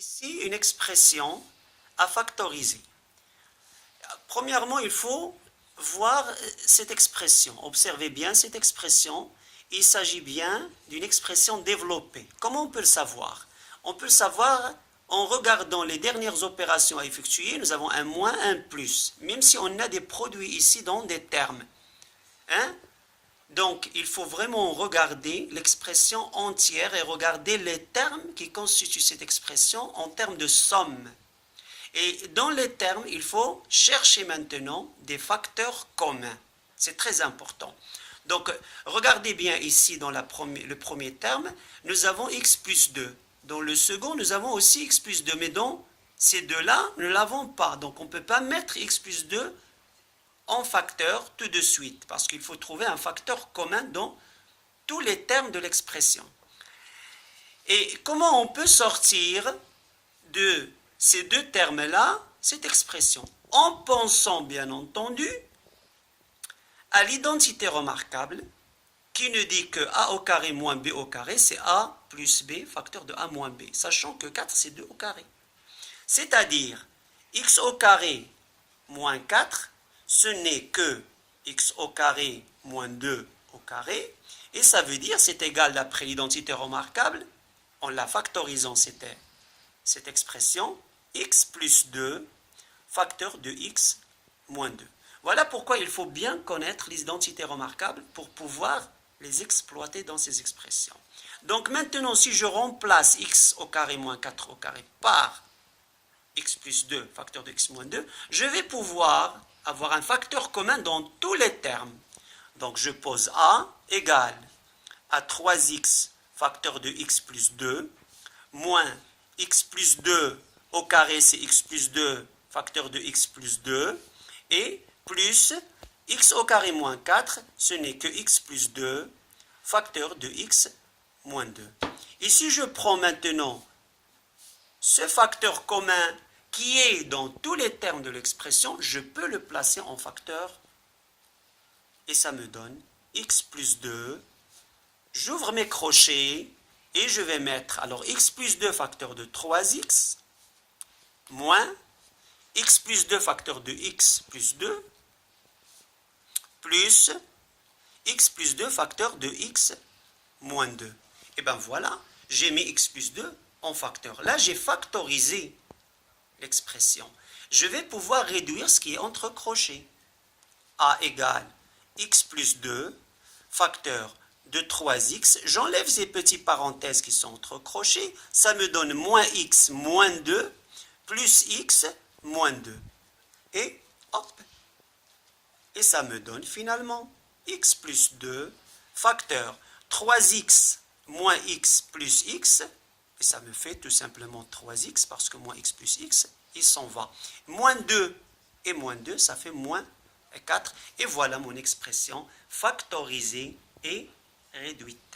ici une expression à factoriser. Premièrement, il faut voir cette expression. Observez bien cette expression. Il s'agit bien d'une expression développée. Comment on peut le savoir? On peut le savoir en regardant les dernières opérations à effectuer. Nous avons un moins, un plus, même si on a des produits ici dans des termes. Hein? Donc, il faut vraiment regarder l'expression entière et regarder les termes qui constituent cette expression en termes de somme. Et dans les termes, il faut chercher maintenant des facteurs communs. C'est très important. Donc, regardez bien ici dans le premier terme, nous avons x plus 2. Dans le second, nous avons aussi x plus 2. Mais dans ces deux-là, nous ne l'avons pas. Donc, on ne peut pas mettre x plus 2 en facteur tout de suite, parce qu'il faut trouver un facteur commun dans tous les termes de l'expression. Et comment on peut sortir de ces deux termes-là cette expression? En pensant, bien entendu, à l'identité remarquable qui nous dit que a au carré moins b au carré, c'est a plus b, facteur de a moins b, sachant que 4, c'est 2 au carré. C'est-à-dire, x au carré moins 4, ce n'est que x au carré moins 2 au carré, et ça veut dire, c'est égal d'après l'identité remarquable, en la factorisant cette expression, x plus 2, facteur de x moins 2. Voilà pourquoi il faut bien connaître les identités remarquables pour pouvoir les exploiter dans ces expressions. Donc maintenant, si je remplace x au carré moins 4 au carré par x plus 2, facteur de x moins 2, je vais pouvoir avoir un facteur commun dans tous les termes. Donc je pose a égale à 3x, facteur de x plus 2, moins x plus 2 au carré, c'est x plus 2, facteur de x plus 2, et plus x au carré moins 4, ce n'est que x plus 2, facteur de x moins 2. Et si je prends maintenant ce facteur commun qui est dans tous les termes de l'expression, je peux le placer en facteur et ça me donne x plus 2. J'ouvre mes crochets et je vais mettre alors x plus 2 facteur de 3x moins x plus 2 facteur de x plus 2 plus x plus 2 facteur de x moins 2. Et bien voilà, j'ai mis x plus 2 en facteur. Là, j'ai factorisé l'expression. Je vais pouvoir réduire ce qui est entre crochets. A égale x plus 2, facteur de 3x. J'enlève ces petites parenthèses qui sont entre crochets. Ça me donne moins x moins 2 plus x moins 2. Et hop. Et ça me donne finalement x plus 2, facteur 3x moins x plus x. Et ça me fait tout simplement 3x, parce que moins x plus x, il s'en va. Moins 2 et moins 2, ça fait moins 4. Et voilà mon expression factorisée et réduite.